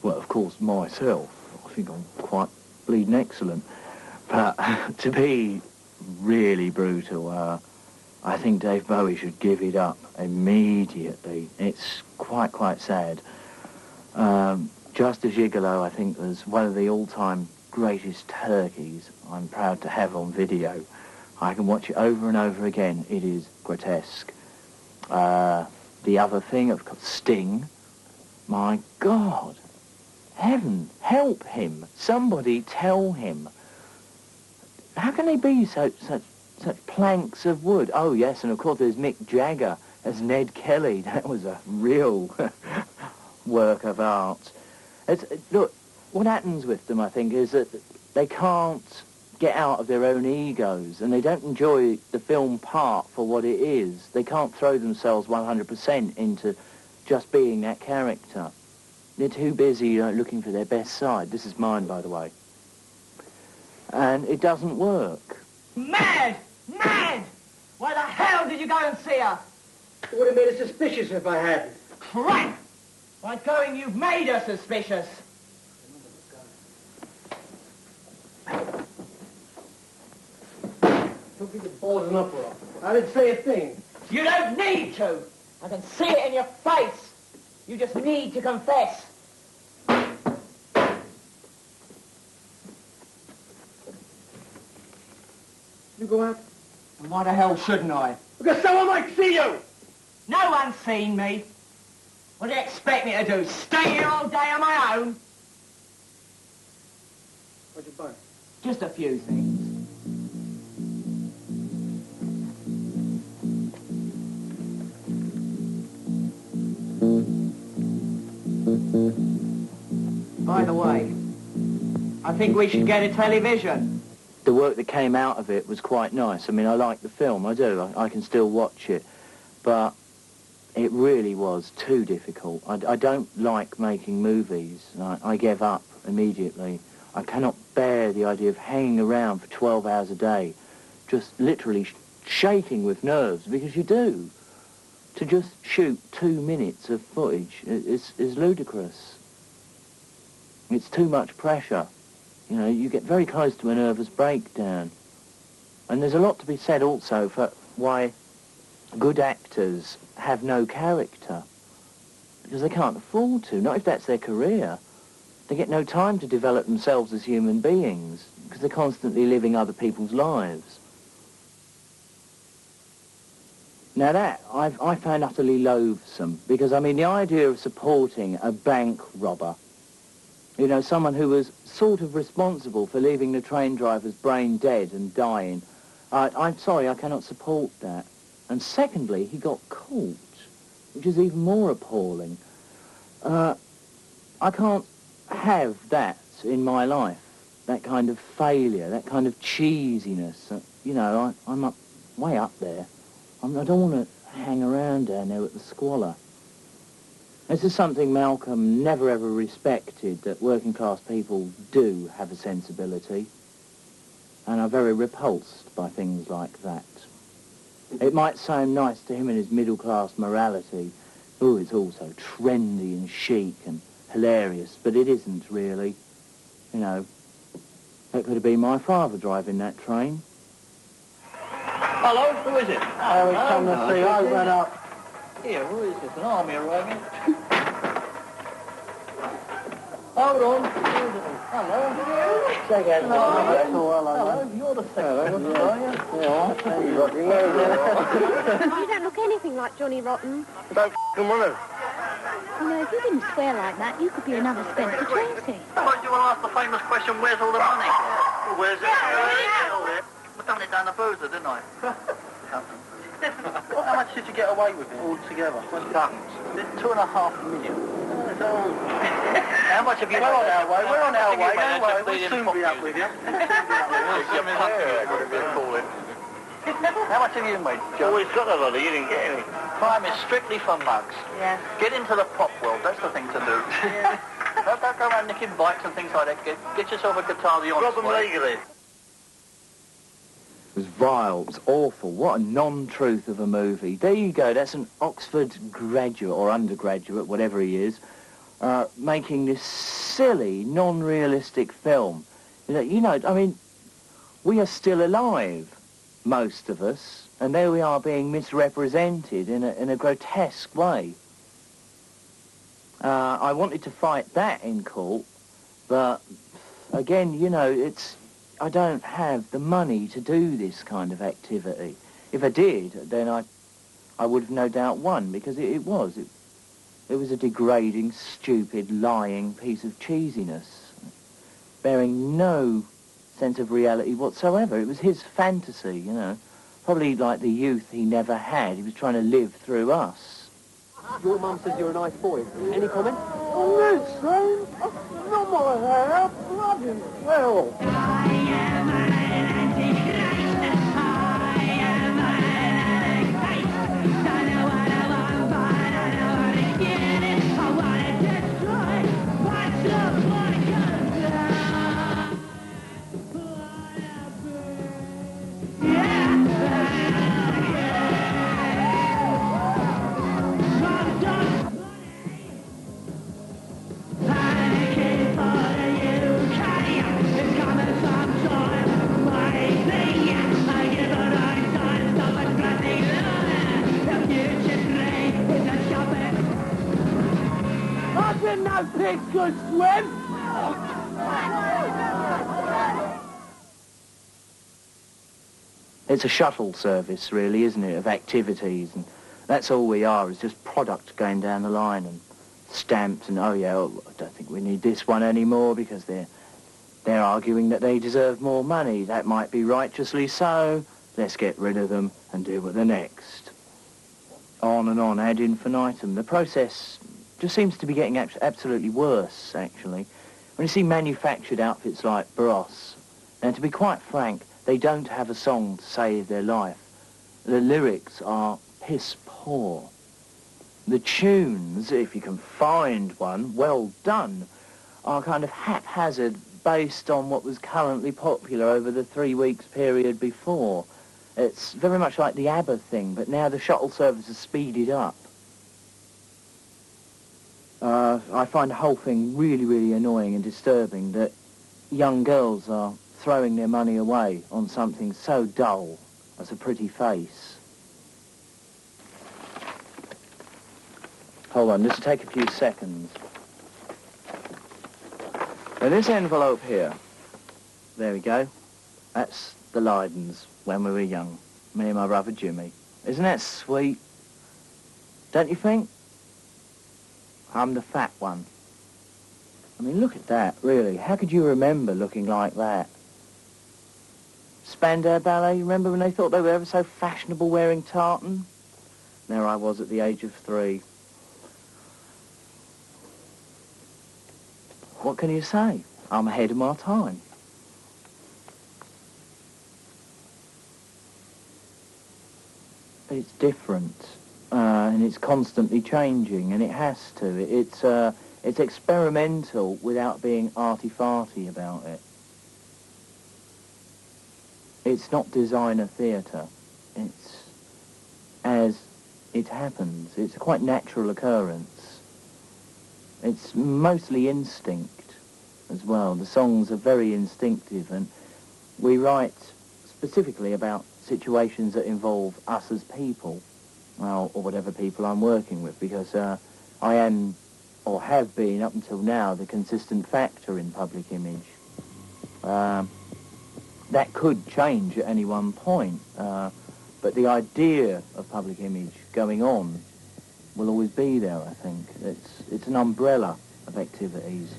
Well, of course, myself, I think I'm quite bleeding excellent. But to be really brutal, I think Dave Bowie should give it up immediately. It's quite sad. Just a Gigolo, I think, was one of the all-time greatest turkeys I'm proud to have on video. I can watch it over and over again. It is grotesque. The other thing, of course, Sting. My God. Heaven, help him. Somebody tell him. How can they be such planks of wood? Oh, yes, and of course there's Mick Jagger as Ned Kelly. That was a real work of art. Look, what happens with them, I think, is that they can't get out of their own egos, and they don't enjoy the film part for what it is. They can't throw themselves 100% into just being that character. They're too busy looking for their best side. This is mine, by the way. And it doesn't work. Mad! Mad! Why the hell did you go and see her? It would have made us suspicious if I hadn't. Crap! By going, you've made her suspicious. Took me to balls and uproar. I didn't say a thing. You don't need to. I can see it in your face. You just need to confess. You go out? And why the hell shouldn't I? Because someone might see you! No one's seen me. What do you expect me to do? Stay here all day on my own? What'd you buy? Just a few things. By the way, I think we should get a television. The work that came out of it was quite nice. I mean, I like the film, I do. I can still watch it. But it really was too difficult. I don't like making movies. I gave up immediately. I cannot bear the idea of hanging around for 12 hours a day, just literally shaking with nerves, because you do. To just shoot 2 minutes of footage is ludicrous. It's too much pressure. You know, you get very close to a nervous breakdown. And there's a lot to be said also for why good actors have no character. Because they can't afford to, not if that's their career. They get no time to develop themselves as human beings, because they're constantly living other people's lives. Now that, I found utterly loathsome, because, I mean, the idea of supporting a bank robber, you know, someone who was sort of responsible for leaving the train driver's brain dead and dying, I'm sorry, I cannot support that. And secondly, he got caught, which is even more appalling. I can't have that in my life, that kind of failure, that kind of cheesiness. You know, I'm way up there. I don't want to hang around down there with the squalor. This is something Malcolm never ever respected, that working class people do have a sensibility, and are very repulsed by things like that. It might sound nice to him in his middle class morality. Oh, it's all so trendy and chic and hilarious, but it isn't really. You know, that could have been my father driving that train. Hello, who is it? I was coming to see. I went up. Here, who is this? An army arriving? Hold on. Hello. Shake hands. Hello, you're the secretary, are you? You don't look anything like Johnny Rotten. Don't f***ing want to. You know, if you didn't swear like that, you could be another Spencer Tracy. But you want to ask the famous question, where's all the money? Where's it? I've done it down the boozer, didn't I? How much did you get away with it altogether? What's done? 2.5 million. How much have you made? We're on our way, don't worry, we'll soon be up with you. How much have you made, Joe? Always got a lot, you didn't get any. Crime is strictly for mugs. Yeah. Get into the pop world, that's the thing to do. Yeah. Don't go around nicking bikes and things like that. Get yourself a guitar the honest Rob them way. legally. It was vile, it was awful. What a non-truth of a movie. There you go, that's an Oxford graduate or undergraduate, whatever he is, making this silly, non-realistic film. You know, I mean, we are still alive, most of us, and there we are being misrepresented in a grotesque way. I wanted to fight that in court, but again, you know, I don't have the money to do this kind of activity. If I did, then I would have no doubt won, because it was a degrading, stupid, lying piece of cheesiness, bearing no sense of reality whatsoever. It was his fantasy, you know, probably like the youth he never had. He was trying to live through us. Your mum says you're a nice boy. Any comment? Oh, listen, not my hair, bloody hell. I didn't know pigs could swim. It's a shuttle service, really, isn't it, of activities, and that's all we are, is just product going down the line, and stamps, and oh yeah, I don't think we need this one anymore because they're arguing that they deserve more money. That might be righteously so. Let's get rid of them and deal with the next. On and on, ad infinitum. The process just seems to be getting absolutely worse, actually. When you see manufactured outfits like Bros, and to be quite frank, they don't have a song to save their life. The lyrics are piss poor. The tunes, if you can find one, well done, are kind of haphazard, based on what was currently popular over the 3 weeks period before. It's very much like the ABBA thing, but now the shuttle service is speeded up. I find the whole thing really, really annoying and disturbing that young girls are throwing their money away on something so dull as a pretty face. Hold on, this will take a few seconds. Now this envelope here, there we go, that's the Lydons when we were young, me and my brother Jimmy. Isn't that sweet? Don't you think? I'm the fat one. I mean, look at that, really. How could you remember looking like that? Spandau Ballet, remember when they thought they were ever so fashionable wearing tartan? There I was at the age of 3. What can you say? I'm ahead of my time. It's different, and it's constantly changing, and it has to. It's experimental without being arty-farty about it. It's not designer theatre. It's as it happens. It's a quite natural occurrence. It's mostly instinct as well. The songs are very instinctive, and we write specifically about situations that involve us as people, well, or whatever people I'm working with, because I am, or have been up until now, the consistent factor in public image. That could change at any one point, but the idea of public image going on will always be there, I think. It's an umbrella of activities.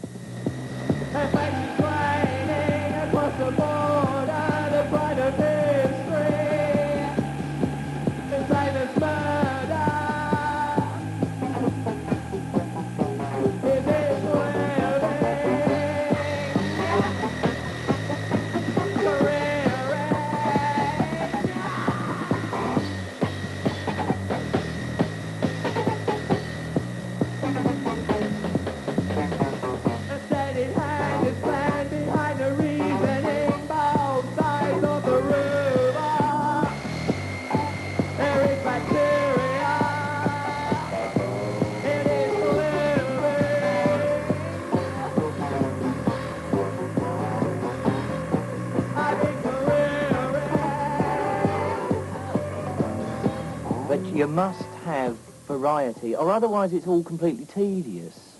You must have variety, or otherwise it's all completely tedious.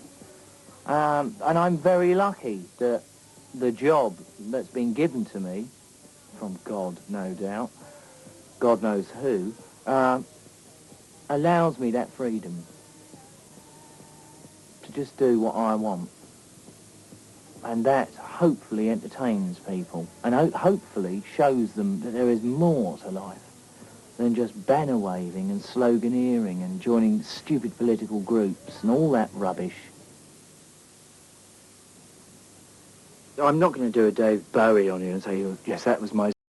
And I'm very lucky that the job that's been given to me, from God, no doubt, God knows who, allows me that freedom to just do what I want. And that hopefully entertains people and hopefully shows them that there is more to life than just banner waving and sloganeering and joining stupid political groups and all that rubbish. I'm not going to do a Dave Bowie on you and say, yes, that was my